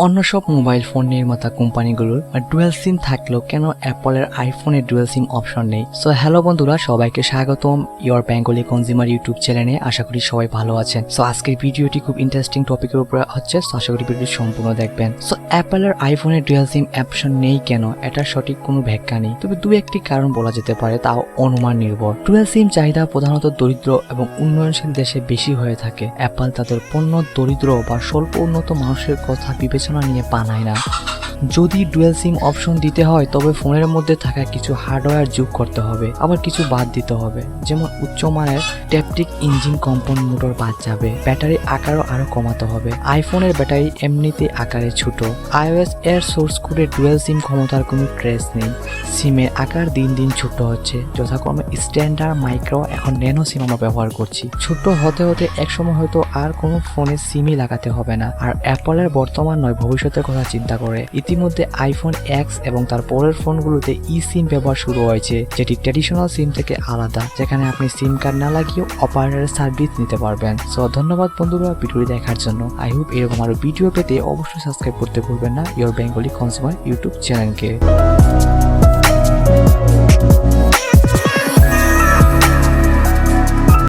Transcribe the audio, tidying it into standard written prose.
অন্য সব mobile phone নির্মাতা কোম্পানিগুলোর ডুয়াল সিম থাকলেও কেন অ্যাপলের আইফোনের ডুয়াল সিম অপশন নেই? সো হ্যালো বন্ধুরা, সবাইকে স্বাগতম ইউর বেঙ্গলি কনজিউমার ইউটিউব চ্যানেলে। আশা করি সবাই ভালো আছেন। সো আজকের ভিডিওটি খুব ইন্টারেস্টিং টপিকের উপরে হচ্ছে, সো আশা করি ভিডিওটি সম্পূর্ণ দেখবেন। সো অ্যাপলের আইফোনের ডুয়াল সিম অপশন নেই কেন, এটার সঠিক কোনো ব্যাখ্যা নেই, তবে দু একটি কারণ বলা যেতে পারে, তাও অনুমান নির্ভর। ডুয়াল সিম চাহিদা প্রধানত দরিদ্র এবং উন্নয়নশীল দেশে বেশি হয়ে থাকে। অ্যাপল তাদের পণ্য দরিদ্র বা স্বল্প উন্নত মানুষের কথা বিবেচনা নিয়ে বানায় না। যদি ডুয়াল সিম অপশন দিতে হয় তবে ফোনের মধ্যে থাকা কিছু হার্ডওয়্যার যোগ করতে হবে, আবার কিছু বাদ দিতে হবে। যেমন উচ্চমানের ট্যাপটিক ইঞ্জিন কম্পাউন্ড মোটর বাদ যাবে, ব্যাটারি আকারও আরো কমাতে হবে। আইফোনের ব্যাটারি এমনিতে আকারে ছোট। আইওএস এর সোর্স কোডে ডুয়াল সিম ক্ষমতার কোনো ট্রেস নেই। সিমের আকার দিন দিন ছোট হচ্ছে, যথাক্রমে স্ট্যান্ডার্ড, মাইক্রো, এখন ন্যানো সিম আমরা ব্যবহার করছি। ছোট হতে হতে একসময় হয়তো আর কোনো ফোনে সিমই লাগাতে হবে না। আর অ্যাপলের বর্তমান নয় ভবিষ্যতের কথা চিন্তা করে ইতিমধ্যে আইফোন এক্স এবং তার পরের ফোনগুলোতে ই সিম ব্যবহার শুরু হয়েছে, যেটি ট্র্যাডিশনাল সিম থেকে আলাদা, যেখানে আপনি সিম কার্ড না লাগিয়েও অপারেটরের সার্ভিস নিতে পারবেন। সো ধন্যবাদ বন্ধুরা ভিডিওটি দেখার জন্য। আই হোপ এরকম আরো ভিডিও পেতে অবশ্যই সাবস্ক্রাইব করতে ভুলবেন না ইউর বেঙ্গলি কনজিউমার ইউটিউব চ্যানেলকে।